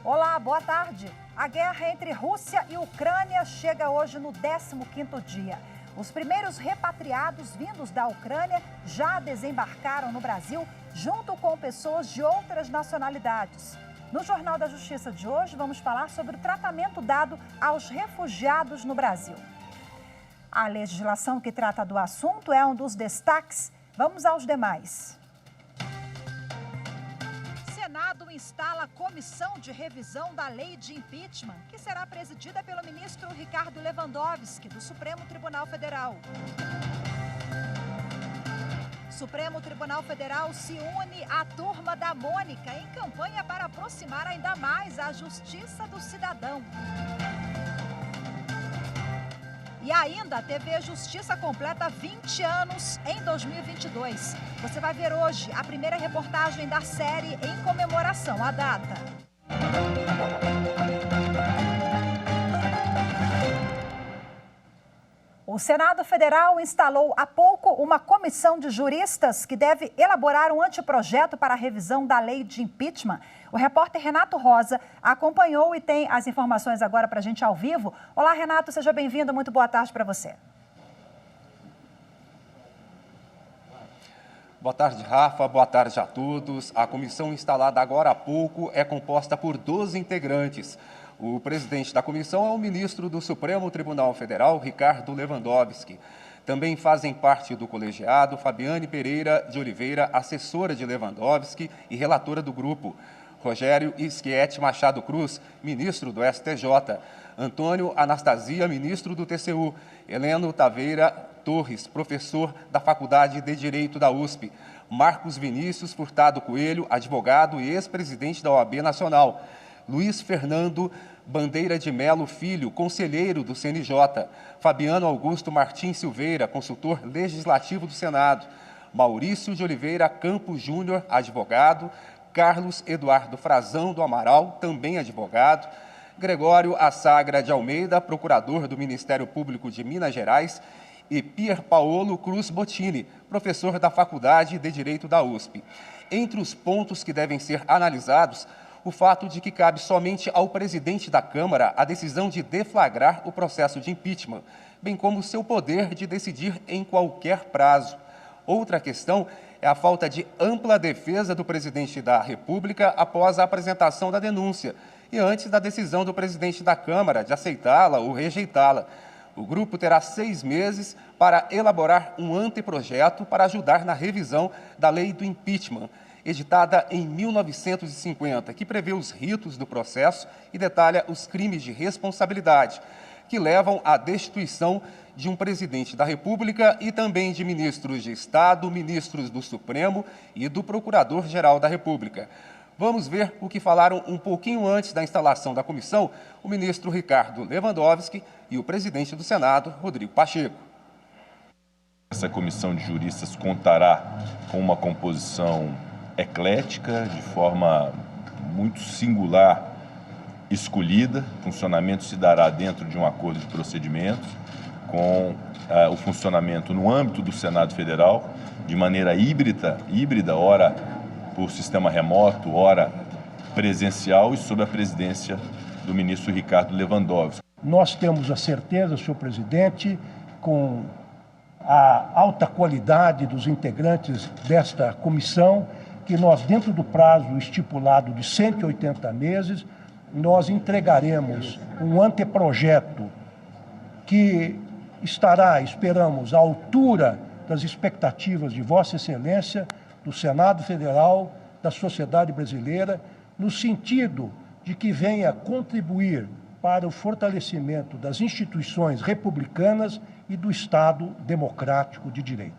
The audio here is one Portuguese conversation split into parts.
Olá, boa tarde. A guerra entre Rússia e Ucrânia chega hoje no 15º dia. Os primeiros repatriados vindos da Ucrânia já desembarcaram no Brasil, junto com pessoas de outras nacionalidades. No Jornal da Justiça de hoje, vamos falar sobre o tratamento dado aos refugiados no Brasil. A legislação que trata do assunto é um dos destaques. Vamos aos demais. O Senado instala comissão de revisão da lei de impeachment, que será presidida pelo ministro Ricardo Lewandowski, do Supremo Tribunal Federal. Supremo Tribunal Federal se une à turma da Mônica em campanha para aproximar ainda mais a justiça do cidadão. E ainda a TV Justiça completa 20 anos em 2022. Você vai ver hoje a primeira reportagem da série em comemoração à data. O Senado Federal instalou há pouco uma comissão de juristas que deve elaborar um anteprojeto para a revisão da lei de impeachment. O repórter Renato Rosa acompanhou e tem as informações agora para a gente ao vivo. Olá, Renato, seja bem-vindo. Muito boa tarde para você. Boa tarde, Rafa. Boa tarde a todos. A comissão instalada agora há pouco é composta por 12 integrantes. O presidente da comissão é o ministro do Supremo Tribunal Federal, Ricardo Lewandowski. Também fazem parte do colegiado Fabiane Pereira de Oliveira, assessora de Lewandowski e relatora do grupo. Rogério Schietti Machado Cruz, ministro do STJ. Antônio Anastasia, ministro do TCU. Heleno Taveira Torres, professor da Faculdade de Direito da USP. Marcos Vinícius Furtado Coelho, advogado e ex-presidente da OAB Nacional. Luiz Fernando Bandeira de Melo Filho, conselheiro do CNJ. Fabiano Augusto Martins Silveira, consultor legislativo do Senado. Maurício de Oliveira Campos Júnior, advogado. Carlos Eduardo Frazão do Amaral, também advogado. Gregório Assagra de Almeida, procurador do Ministério Público de Minas Gerais. E Pier Paolo Cruz Bottini, professor da Faculdade de Direito da USP. Entre os pontos que devem ser analisados, o fato de que cabe somente ao presidente da Câmara a decisão de deflagrar o processo de impeachment, bem como seu poder de decidir em qualquer prazo. Outra questão é a falta de ampla defesa do presidente da República após a apresentação da denúncia e antes da decisão do presidente da Câmara de aceitá-la ou rejeitá-la. O grupo terá 6 meses para elaborar um anteprojeto para ajudar na revisão da lei do impeachment, editada em 1950, que prevê os ritos do processo e detalha os crimes de responsabilidade, que levam à destituição de um presidente da República e também de ministros de Estado, ministros do Supremo e do Procurador-Geral da República. Vamos ver o que falaram um pouquinho antes da instalação da comissão o ministro Ricardo Lewandowski e o presidente do Senado, Rodrigo Pacheco. Essa comissão de juristas contará com uma composição eclética, de forma muito singular, escolhida. O funcionamento se dará dentro de um acordo de procedimentos, com o funcionamento no âmbito do Senado Federal, de maneira híbrida, ora por sistema remoto, ora presencial, e sob a presidência do ministro Ricardo Lewandowski. Nós temos a certeza, senhor presidente, com a alta qualidade dos integrantes desta comissão, que nós, dentro do prazo estipulado de 180 meses, nós entregaremos um anteprojeto que estará, esperamos, à altura das expectativas de Vossa Excelência, do Senado Federal, da sociedade brasileira, no sentido de que venha contribuir para o fortalecimento das instituições republicanas e do Estado democrático de direito.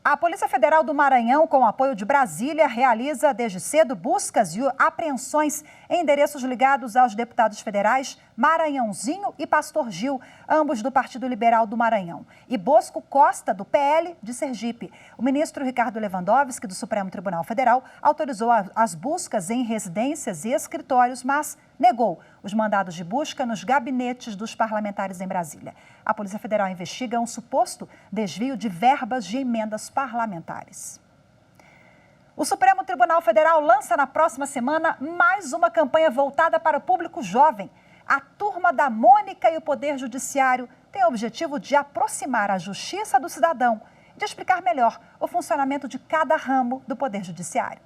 A Polícia Federal do Maranhão, com o apoio de Brasília, realiza desde cedo buscas e apreensões em endereços ligados aos deputados federais Maranhãozinho e Pastor Gil, ambos do Partido Liberal do Maranhão, e Bosco Costa, do PL de Sergipe. O ministro Ricardo Lewandowski, do Supremo Tribunal Federal, autorizou as buscas em residências e escritórios, mas negou os mandados de busca nos gabinetes dos parlamentares em Brasília. A Polícia Federal investiga um suposto desvio de verbas de emendas parlamentares. O Supremo Tribunal Federal lança na próxima semana mais uma campanha voltada para o público jovem. A Turma da Mônica e o Poder Judiciário tem o objetivo de aproximar a justiça do cidadão e de explicar melhor o funcionamento de cada ramo do Poder Judiciário.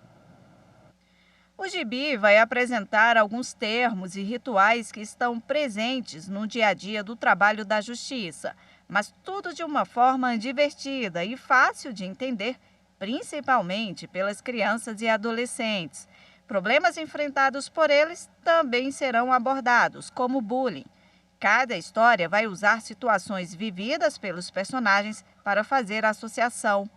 O gibi vai apresentar alguns termos e rituais que estão presentes no dia a dia do trabalho da Justiça, mas tudo de uma forma divertida e fácil de entender, principalmente pelas crianças e adolescentes. Problemas enfrentados por eles também serão abordados, como bullying. Cada história vai usar situações vividas pelos personagens para fazer a associação.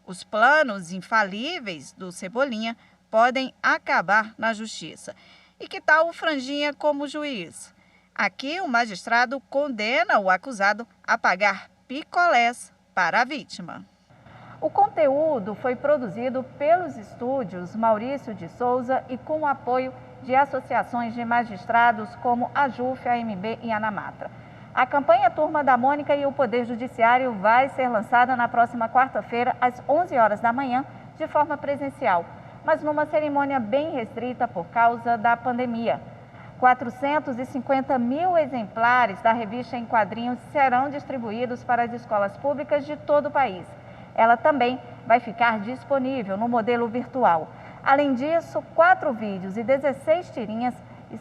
Os planos infalíveis do Cebolinha podem acabar na justiça. E que tal o Franjinha como juiz? Aqui o magistrado condena o acusado a pagar picolés para a vítima. O conteúdo foi produzido pelos estúdios Maurício de Souza e com o apoio de associações de magistrados como a JUF, a AMB e a Anamatra. A campanha Turma da Mônica e o Poder Judiciário vai ser lançada na próxima quarta-feira, às 11 horas da manhã, de forma presencial, mas numa cerimônia bem restrita por causa da pandemia. 450 mil exemplares da revista em quadrinhos serão distribuídos para as escolas públicas de todo o país. Ela também vai ficar disponível no modelo virtual. Além disso, 4 vídeos e 16 tirinhas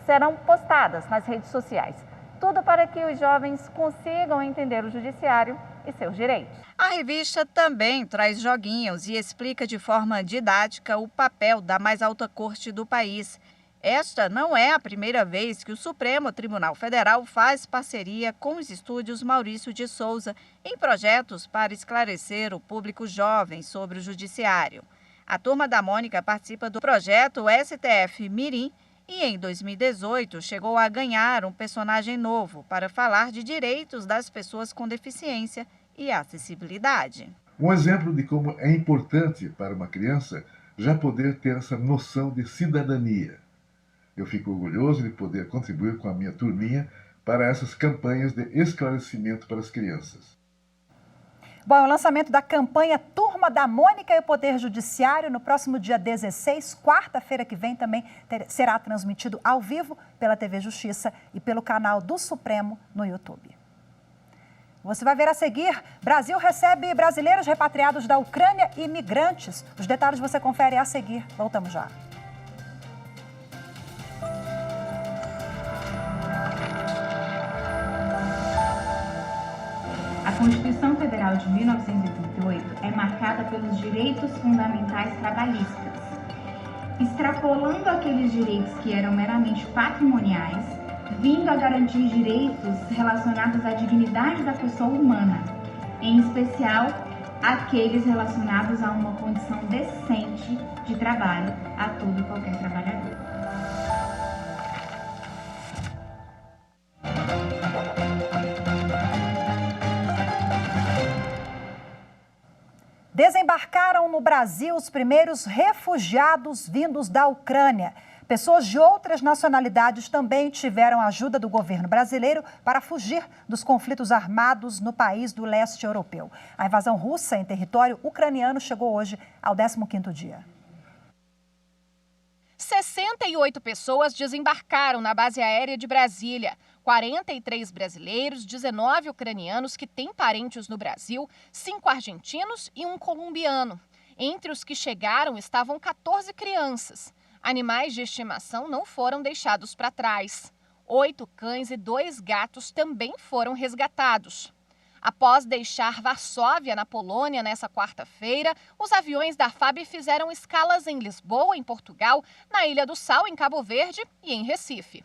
serão postadas nas redes sociais. Tudo para que os jovens consigam entender o judiciário e seus direitos. A revista também traz joguinhos e explica de forma didática o papel da mais alta corte do país. Esta não é a primeira vez que o Supremo Tribunal Federal faz parceria com os estúdios Maurício de Souza em projetos para esclarecer o público jovem sobre o judiciário. A Turma da Mônica participa do projeto STF Mirim e, em 2018, chegou a ganhar um personagem novo para falar de direitos das pessoas com deficiência e acessibilidade. Um exemplo de como é importante para uma criança já poder ter essa noção de cidadania. Eu fico orgulhoso de poder contribuir com a minha turminha para essas campanhas de esclarecimento para as crianças. Bom, o lançamento da campanha Turma da Mônica e o Poder Judiciário no próximo dia 16, quarta-feira que vem, também será transmitido ao vivo pela TV Justiça e pelo canal do Supremo no YouTube. Você vai ver a seguir, Brasil recebe brasileiros repatriados da Ucrânia e imigrantes. Os detalhes você confere a seguir. Voltamos já. A Constituição Federal de 1988 é marcada pelos direitos fundamentais trabalhistas, extrapolando aqueles direitos que eram meramente patrimoniais, vindo a garantir direitos relacionados à dignidade da pessoa humana, em especial aqueles relacionados a uma condição decente de trabalho a todo e qualquer trabalhador. Desembarcaram no Brasil os primeiros refugiados vindos da Ucrânia. Pessoas de outras nacionalidades também tiveram ajuda do governo brasileiro para fugir dos conflitos armados no país do leste europeu. A invasão russa em território ucraniano chegou hoje ao 15º dia. 68 pessoas desembarcaram na base aérea de Brasília. 43 brasileiros, 19 ucranianos que têm parentes no Brasil, 5 argentinos e um colombiano. Entre os que chegaram estavam 14 crianças. Animais de estimação não foram deixados para trás. 8 cães e 2 gatos também foram resgatados. Após deixar Varsóvia, na Polônia, nessa quarta-feira, os aviões da FAB fizeram escalas em Lisboa, em Portugal, na Ilha do Sal, em Cabo Verde e em Recife.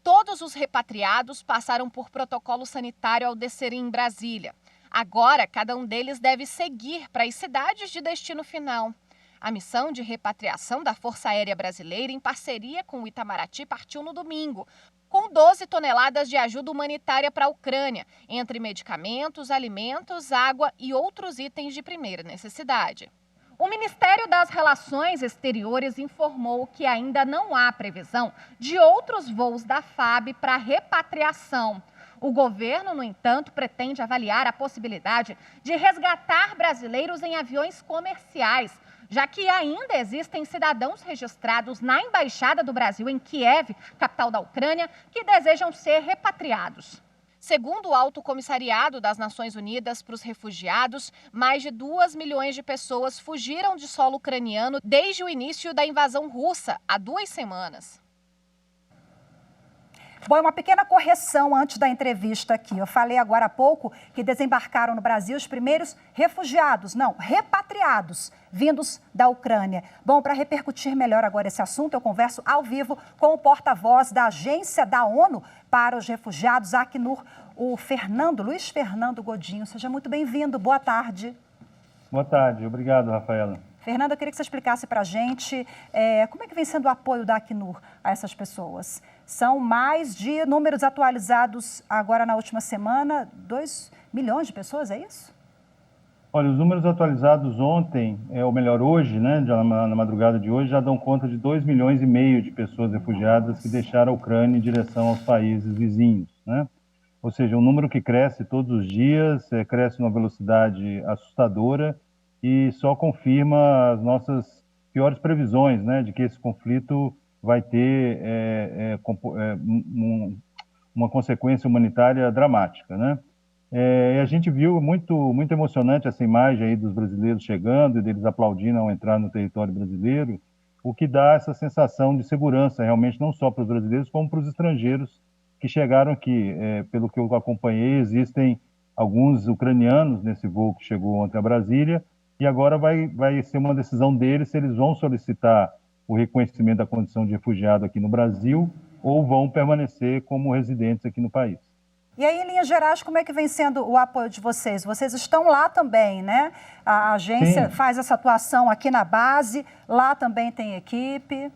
Todos os repatriados passaram por protocolo sanitário ao descerem em Brasília. Agora, cada um deles deve seguir para as cidades de destino final. A missão de repatriação da Força Aérea Brasileira, em parceria com o Itamaraty, partiu no domingo, com 12 toneladas de ajuda humanitária para a Ucrânia, entre medicamentos, alimentos, água e outros itens de primeira necessidade. O Ministério das Relações Exteriores informou que ainda não há previsão de outros voos da FAB para repatriação. O governo, no entanto, pretende avaliar a possibilidade de resgatar brasileiros em aviões comerciais, já que ainda existem cidadãos registrados na Embaixada do Brasil em Kiev, capital da Ucrânia, que desejam ser repatriados. Segundo o Alto Comissariado das Nações Unidas para os Refugiados, mais de 2 milhões de pessoas fugiram de solo ucraniano desde o início da invasão russa, há 2 semanas. Bom, uma pequena correção antes da entrevista aqui. Eu falei agora há pouco que desembarcaram no Brasil os primeiros refugiados, não, repatriados, vindos da Ucrânia. Bom, para repercutir melhor agora esse assunto, eu converso ao vivo com o porta-voz da Agência da ONU para os Refugiados, Acnur, o Luiz Fernando Godinho. Seja muito bem-vindo, boa tarde. Boa tarde, obrigado, Rafaela. Fernando, eu queria que você explicasse para a gente como é que vem sendo o apoio da Acnur a essas pessoas. São mais de números atualizados agora na última semana, 2 milhões de pessoas, é isso? Olha, os números atualizados ontem, ou melhor, hoje, né, na madrugada de hoje, já dão conta de 2,5 milhões de pessoas refugiadas que deixaram a Ucrânia em direção aos países vizinhos, né? Ou seja, um número que cresce todos os dias, cresce numa velocidade assustadora e só confirma as nossas piores previsões, né, de que esse conflito vai ter uma consequência humanitária dramática, né? E a gente viu muito emocionante essa imagem aí dos brasileiros chegando e deles aplaudindo ao entrar no território brasileiro, o que dá essa sensação de segurança realmente não só para os brasileiros como para os estrangeiros que chegaram aqui. Pelo que eu acompanhei, existem alguns ucranianos nesse voo que chegou ontem a Brasília e agora vai ser uma decisão deles se eles vão solicitar o reconhecimento da condição de refugiado aqui no Brasil ou vão permanecer como residentes aqui no país. E aí, em linhas gerais, como é que vem sendo o apoio de vocês? Vocês estão lá também, né? A agência faz essa atuação aqui na base, lá também tem equipe?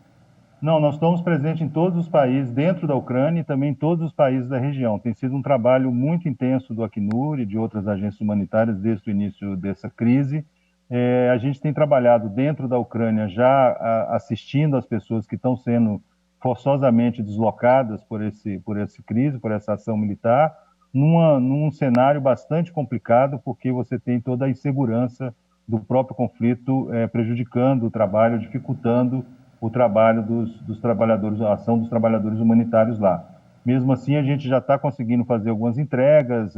Não, nós estamos presentes em todos os países, dentro da Ucrânia e também em todos os países da região. Tem sido um trabalho muito intenso do Acnur e de outras agências humanitárias desde o início dessa crise. A gente tem trabalhado dentro da Ucrânia já assistindo as pessoas que estão sendo forçosamente deslocadas por essa ação militar, num cenário bastante complicado, porque você tem toda a insegurança do próprio conflito prejudicando o trabalho, dificultando o trabalho dos trabalhadores, a ação dos trabalhadores humanitários lá. Mesmo assim, a gente já está conseguindo fazer algumas entregas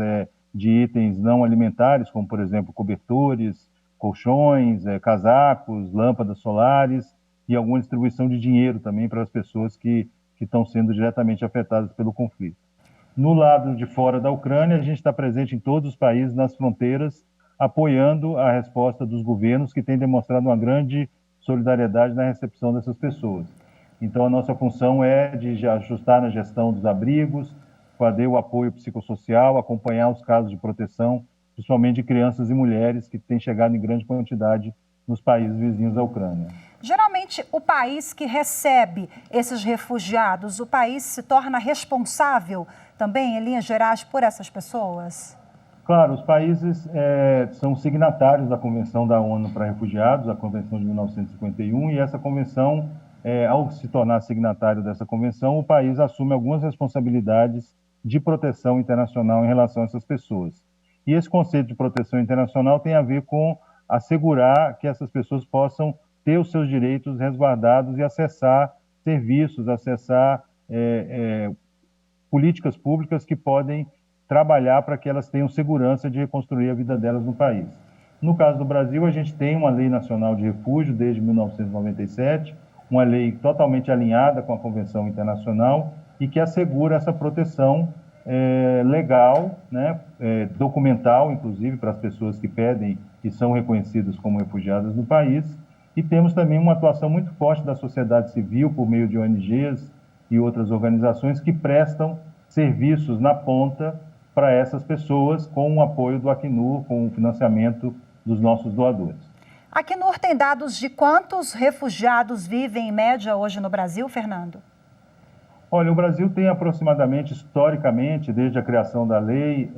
de itens não alimentares, como, por exemplo, cobertores, colchões, casacos, lâmpadas solares e alguma distribuição de dinheiro também para as pessoas que estão sendo diretamente afetadas pelo conflito. No lado de fora da Ucrânia, a gente está presente em todos os países, nas fronteiras, apoiando a resposta dos governos que têm demonstrado uma grande solidariedade na recepção dessas pessoas. Então, a nossa função é de ajustar na gestão dos abrigos, fazer o apoio psicossocial, acompanhar os casos de proteção, principalmente de crianças e mulheres que têm chegado em grande quantidade nos países vizinhos à Ucrânia. Geralmente, o país que recebe esses refugiados, o país se torna responsável também, em linhas gerais, por essas pessoas? Claro, os países são signatários da Convenção da ONU para Refugiados, a Convenção de 1951, e essa convenção, ao se tornar signatário dessa convenção, o país assume algumas responsabilidades de proteção internacional em relação a essas pessoas. E esse conceito de proteção internacional tem a ver com assegurar que essas pessoas possam ter os seus direitos resguardados e acessar serviços, acessar políticas públicas que podem trabalhar para que elas tenham segurança de reconstruir a vida delas no país. No caso do Brasil, a gente tem uma Lei Nacional de Refúgio desde 1997, uma lei totalmente alinhada com a Convenção Internacional e que assegura essa proteção legal, né, documental, inclusive, para as pessoas que pedem e são reconhecidas como refugiadas no país. E temos também uma atuação muito forte da sociedade civil por meio de ONGs e outras organizações que prestam serviços na ponta para essas pessoas com o apoio do Acnur, com o financiamento dos nossos doadores. A Acnur tem dados de quantos refugiados vivem em média hoje no Brasil, Fernando? Olha, o Brasil tem aproximadamente, historicamente, desde a criação da lei,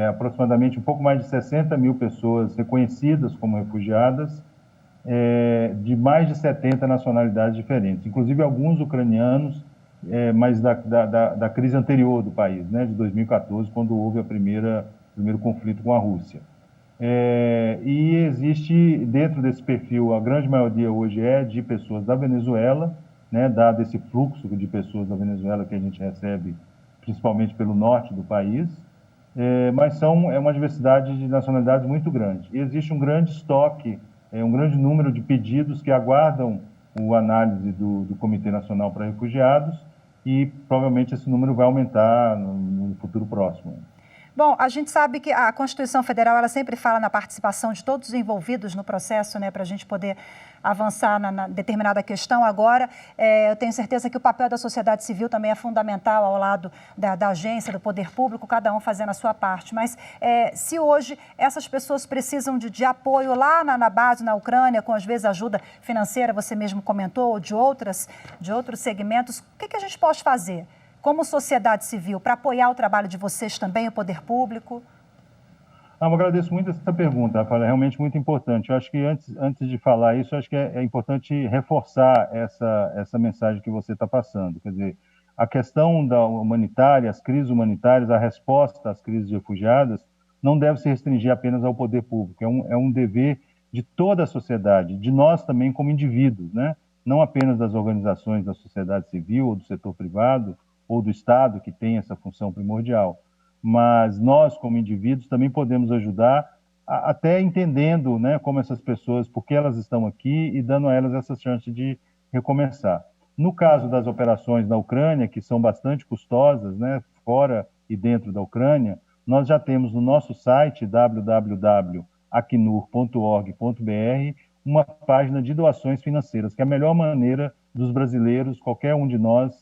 aproximadamente um pouco mais de 60 mil pessoas reconhecidas como refugiadas, de mais de 70 nacionalidades diferentes, inclusive alguns ucranianos, mas da crise anterior do país, né, de 2014, quando houve o primeiro conflito com a Rússia. E existe, dentro desse perfil, a grande maioria hoje é de pessoas da Venezuela, né, dado esse fluxo de pessoas da Venezuela que a gente recebe, principalmente pelo norte do país, mas é uma diversidade de nacionalidades muito grande. E existe um grande estoque, um grande número de pedidos que aguardam a análise do Comitê Nacional para Refugiados, e provavelmente esse número vai aumentar no futuro próximo. Bom, a gente sabe que a Constituição Federal, ela sempre fala na participação de todos os envolvidos no processo, né, para a gente poder avançar na determinada questão. Agora, eu tenho certeza que o papel da sociedade civil também é fundamental ao lado da agência, do poder público, cada um fazendo a sua parte. Mas se hoje essas pessoas precisam de apoio lá na base, na Ucrânia, com às vezes ajuda financeira, você mesmo comentou, ou de outros segmentos, o que a gente pode fazer como sociedade civil, para apoiar o trabalho de vocês também, o poder público? Eu agradeço muito essa pergunta, Rafael, é realmente muito importante. Eu acho que antes de falar isso, acho que é importante reforçar essa mensagem que você está passando. Quer dizer, a questão da humanitária, as crises humanitárias, a resposta às crises de refugiadas, não deve se restringir apenas ao poder público. É um dever de toda a sociedade, de nós também como indivíduos, né? Não apenas das organizações da sociedade civil ou do setor privado, ou do Estado, que tem essa função primordial. Mas nós, como indivíduos, também podemos ajudar, até entendendo, né, como essas pessoas, por que elas estão aqui e dando a elas essa chance de recomeçar. No caso das operações na Ucrânia, que são bastante custosas, né, fora e dentro da Ucrânia, nós já temos no nosso site, www.acnur.org.br, uma página de doações financeiras, que é a melhor maneira dos brasileiros, qualquer um de nós,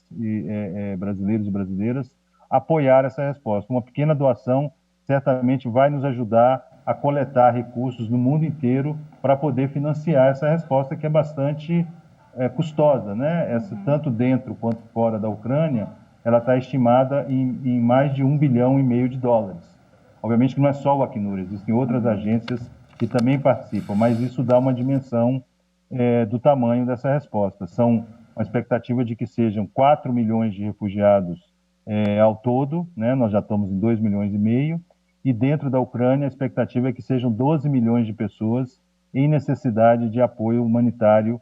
brasileiros e brasileiras, apoiar essa resposta. Uma pequena doação certamente vai nos ajudar a coletar recursos no mundo inteiro para poder financiar essa resposta, que é bastante custosa, né? Tanto dentro quanto fora da Ucrânia, ela está estimada em mais de $1,5 bilhão de dólares. Obviamente que não é só o Acnur, existem outras agências que também participam, mas isso dá uma dimensão do tamanho dessa resposta. São uma expectativa de que sejam 4 milhões de refugiados ao todo, né? Nós já estamos em 2,5 milhões, e dentro da Ucrânia a expectativa é que sejam 12 milhões de pessoas em necessidade de apoio humanitário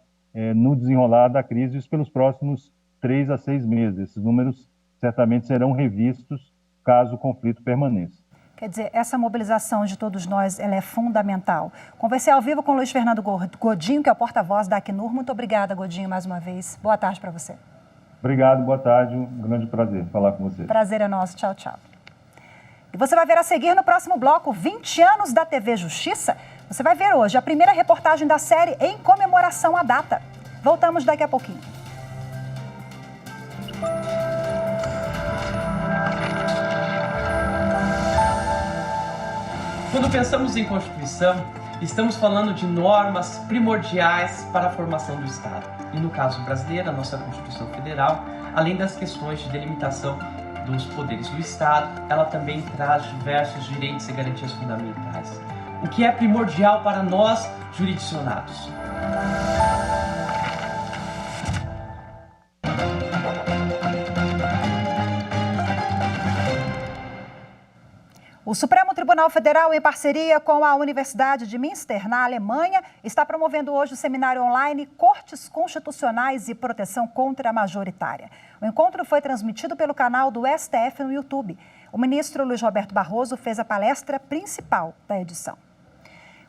no desenrolar da crise, isso pelos próximos 3 a 6 meses. Esses números certamente serão revistos caso o conflito permaneça. Quer dizer, essa mobilização de todos nós, ela é fundamental. Conversei ao vivo com o Luiz Fernando Godinho, que é o porta-voz da Acnur. Muito obrigada, Godinho, mais uma vez. Boa tarde para você. Obrigado, boa tarde. Um grande prazer falar com você. Prazer é nosso. Tchau, tchau. E você vai ver a seguir no próximo bloco 20 anos da TV Justiça. Você vai ver hoje a primeira reportagem da série em comemoração à data. Voltamos daqui a pouquinho. Quando pensamos em Constituição, estamos falando de normas primordiais para a formação do Estado. E no caso brasileiro, a nossa Constituição Federal, além das questões de delimitação dos poderes do Estado, ela também traz diversos direitos e garantias fundamentais. O que é primordial para nós, jurisdicionados. O Supremo Tribunal Federal, em parceria com a Universidade de Münster, na Alemanha, está promovendo hoje o seminário online Cortes Constitucionais e Proteção Contra a Majoritária. O encontro foi transmitido pelo canal do STF no YouTube. O ministro Luiz Roberto Barroso fez a palestra principal da edição.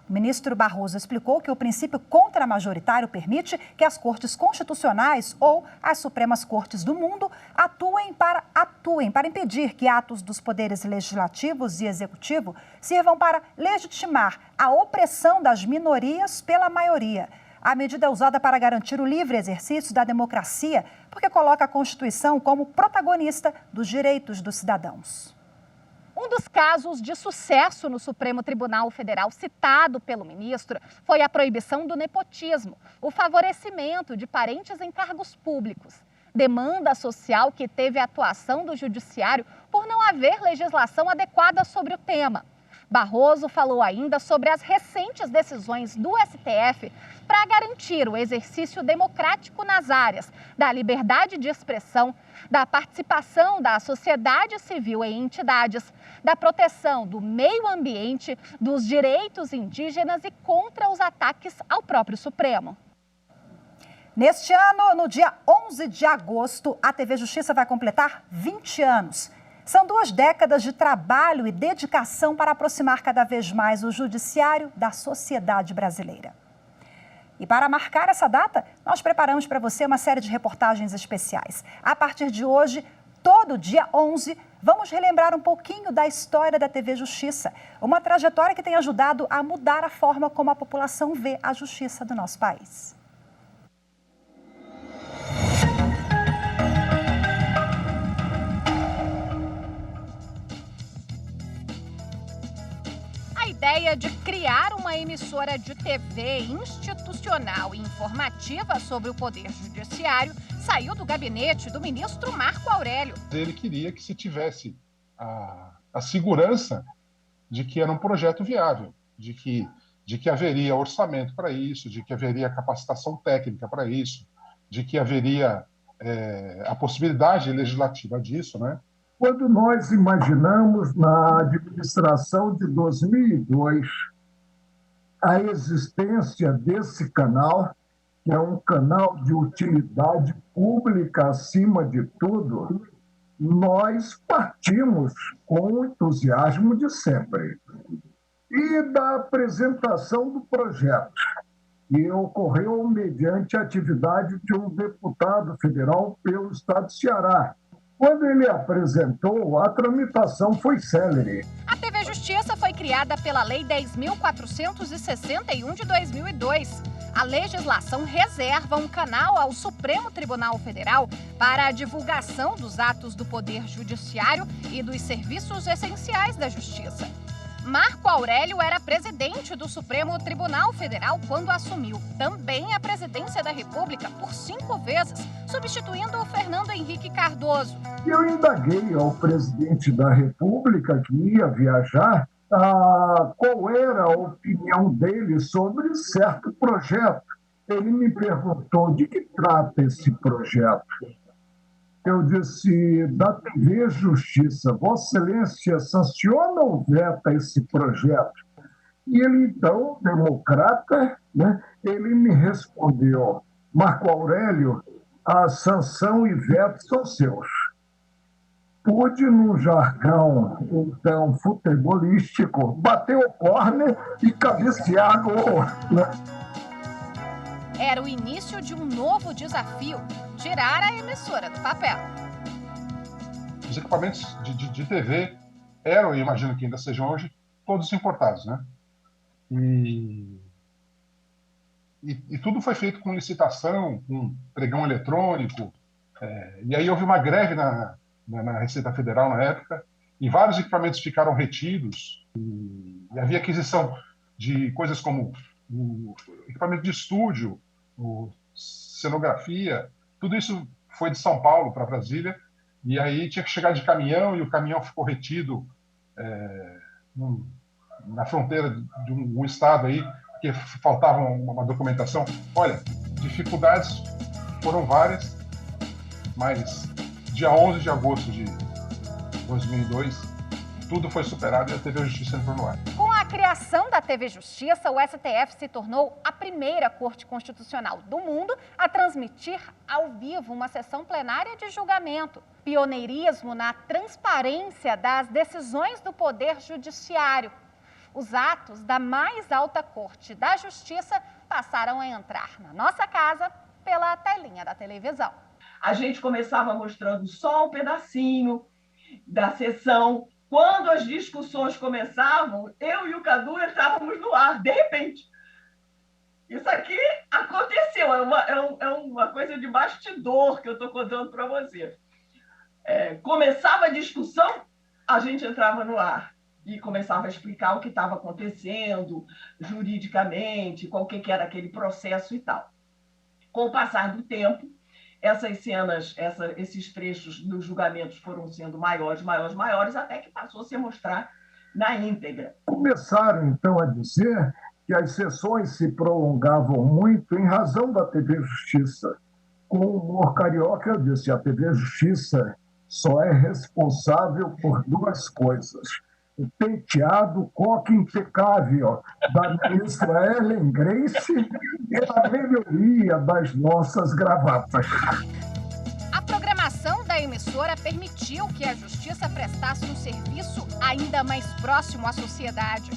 O ministro Barroso explicou que o princípio contramajoritário permite que as cortes constitucionais ou as Supremas Cortes do mundo atuem para impedir que atos dos poderes legislativos e executivo sirvam para legitimar a opressão das minorias pela maioria. A medida é usada para garantir o livre exercício da democracia, porque coloca a Constituição como protagonista dos direitos dos cidadãos. Um dos casos de sucesso no Supremo Tribunal Federal citado pelo ministro foi a proibição do nepotismo, o favorecimento de parentes em cargos públicos. Demanda social que teve a atuação do Judiciário por não haver legislação adequada sobre o tema. Barroso falou ainda sobre as recentes decisões do STF para garantir o exercício democrático nas áreas da liberdade de expressão, da participação da sociedade civil em entidades, da proteção do meio ambiente, dos direitos indígenas e contra os ataques ao próprio Supremo. Neste ano, no dia 11 de agosto, a TV Justiça vai completar 20 anos. São 2 décadas de trabalho e dedicação para aproximar cada vez mais o judiciário da sociedade brasileira. E para marcar essa data, nós preparamos para você uma série de reportagens especiais. A partir de hoje, todo dia 11, vamos relembrar um pouquinho da história da TV Justiça, uma trajetória que tem ajudado a mudar a forma como a população vê a justiça do nosso país. A ideia de criar uma emissora de TV institucional e informativa sobre o Poder Judiciário saiu do gabinete do ministro Marco Aurélio. Ele queria que se tivesse a segurança de que era um projeto viável, de que haveria orçamento para isso, de que haveria capacitação técnica para isso, de que haveria a possibilidade legislativa disso, né? Quando nós imaginamos na administração de 2002 a existência desse canal, que é um canal de utilidade pública acima de tudo, nós partimos com o entusiasmo de sempre. E da apresentação do projeto, que ocorreu mediante a atividade de um deputado federal pelo estado de Ceará. Quando ele apresentou, a tramitação foi célere. A TV Justiça foi criada pela Lei 10.461 de 2002. A legislação reserva um canal ao Supremo Tribunal Federal para a divulgação dos atos do Poder Judiciário e dos serviços essenciais da Justiça. Marco Aurélio era presidente do Supremo Tribunal Federal quando assumiu também a presidência da República por 5 vezes, substituindo o Fernando Henrique Cardoso. Eu indaguei ao presidente da República, que ia viajar, qual era a opinião dele sobre certo projeto. Ele me perguntou de que trata esse projeto. Eu disse, da TV Justiça, Vossa Excelência sanciona ou veta esse projeto? E ele, então, democrata, né, ele me respondeu, Marco Aurélio, a sanção e veto são seus. Pude, num jargão, então, futebolístico, bater o córner e cabecear gol, né? Era o início de um novo desafio, tirar a emissora do papel. Os equipamentos de TV eram, e imagino que ainda sejam hoje, todos importados, né? E tudo foi feito com licitação, com pregão eletrônico. E aí houve uma greve na Receita Federal na época, e vários equipamentos ficaram retidos. E havia aquisição de coisas como o equipamento de estúdio, cenografia, tudo isso foi de São Paulo para Brasília, e aí tinha que chegar de caminhão, e o caminhão ficou retido na fronteira de um estado aí, que faltava uma documentação. Olha, dificuldades foram várias, mas dia 11 de agosto de 2002, tudo foi superado e a TV Justiça entrou no ar. Com a criação da TV Justiça, o STF se tornou a primeira corte constitucional do mundo a transmitir ao vivo uma sessão plenária de julgamento. Pioneirismo na transparência das decisões do Poder Judiciário. Os atos da mais alta corte da Justiça passaram a entrar na nossa casa pela telinha da televisão. A gente começava mostrando só um pedacinho da sessão. Quando as discussões começavam, eu e o Cadu entrávamos no ar, de repente. Isso aqui aconteceu, é uma coisa de bastidor que eu estou contando para você. Começava a discussão, a gente entrava no ar e começava a explicar o que estava acontecendo juridicamente, qual que era aquele processo e tal. Com o passar do tempo, essas cenas, esses trechos dos julgamentos foram sendo maiores, até que passou a se mostrar na íntegra. Começaram, então, a dizer que as sessões se prolongavam muito em razão da TV Justiça. Com o humor carioca, eu disse, a TV Justiça só é responsável por duas coisas: o penteado coque impecável da ministra Ellen Grace e a melhoria das nossas gravatas. A programação da emissora permitiu que a Justiça prestasse um serviço ainda mais próximo à sociedade.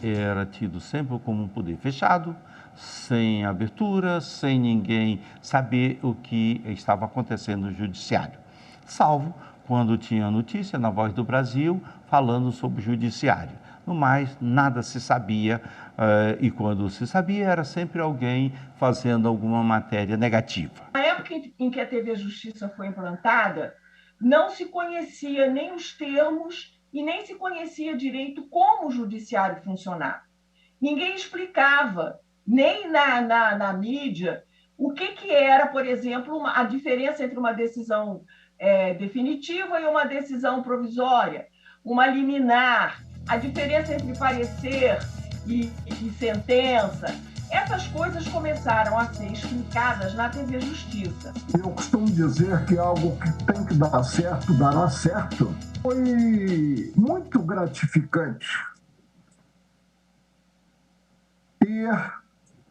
Era tido sempre como um poder fechado, sem abertura, sem ninguém saber o que estava acontecendo no judiciário. Salvo quando tinha notícia na Voz do Brasil falando sobre o judiciário. No mais, nada se sabia, e quando se sabia era sempre alguém fazendo alguma matéria negativa. Na época em que a TV Justiça foi implantada, não se conhecia nem os termos e nem se conhecia direito como o judiciário funcionava. Ninguém explicava, nem na mídia, o que era, por exemplo, a diferença entre uma decisão definitiva e uma decisão provisória, uma liminar, a diferença entre parecer e sentença. Essas coisas começaram a ser explicadas na TV Justiça. Eu costumo dizer que algo que tem que dar certo, dará certo. Foi muito gratificante ter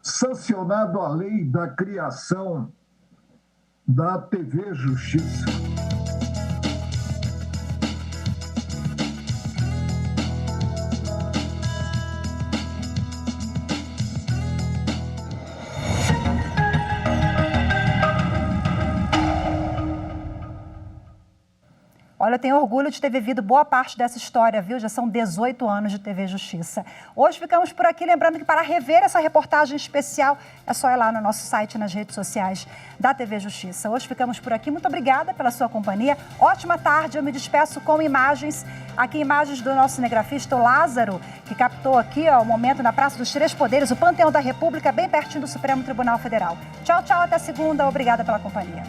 sancionado a lei da criação da TV Justiça. Olha, eu tenho orgulho de ter vivido boa parte dessa história, viu? Já são 18 anos de TV Justiça. Hoje ficamos por aqui, lembrando que para rever essa reportagem especial é só ir lá no nosso site, nas redes sociais da TV Justiça. Hoje ficamos por aqui, muito obrigada pela sua companhia. Ótima tarde, eu me despeço com imagens, aqui imagens do nosso cinegrafista Lázaro, que captou aqui o momento na Praça dos Três Poderes, o Panteão da República, bem pertinho do Supremo Tribunal Federal. Tchau, tchau, até segunda, obrigada pela companhia.